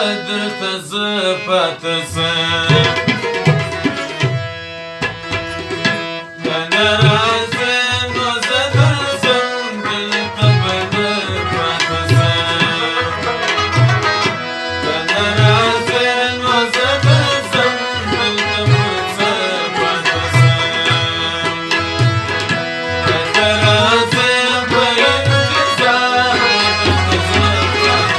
درته زه پاته سم که نه راځې نو زه درځم دلته به نه پاته سم که نه راځې نو زه درځم دلته به څه پاته سم که ته راځې په انتظار درته زه پاته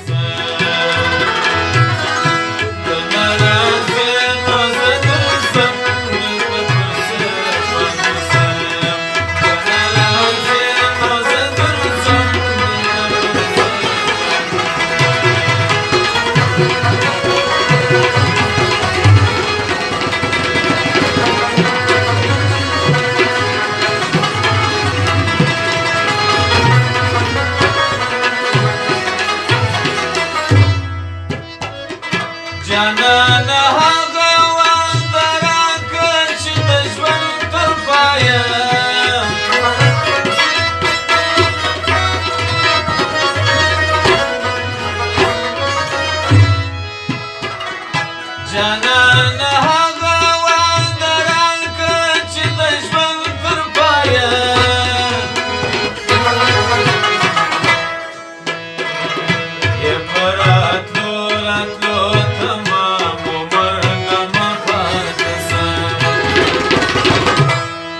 سم جانانه هغه وعده راکړه چې د ژوند تر پایه جانانه هغه وعده راکړه چې د ژوند تر پایه یې په راتلو راتلو تمام عمر نه مه پاته سم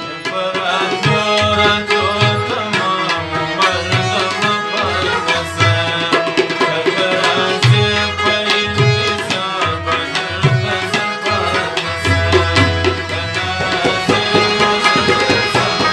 یې په راتلو راتلو تمام عمر نه مه پاته سم که ته راځې په انتظار به درته زه پاته سم که نه راځې نو زه درځم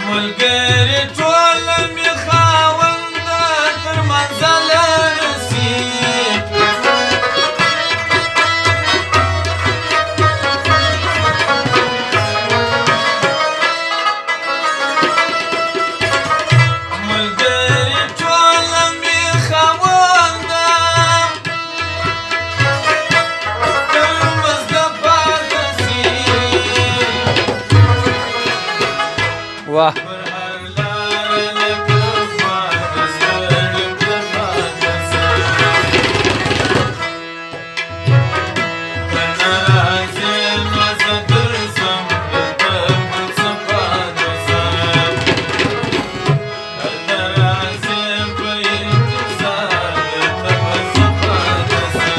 ملګري ټوله مې خاونده تر منزله رسي ملګري ټوله مې خاونده تر مزده پاته سي واه پر هر لاره لکه پاته زړه په پاته سم که نه راځې نو زه درځم دلته به څه پاته سم که ته راځې په انتظار دلته به څه پاته سم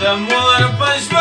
د مور په شپه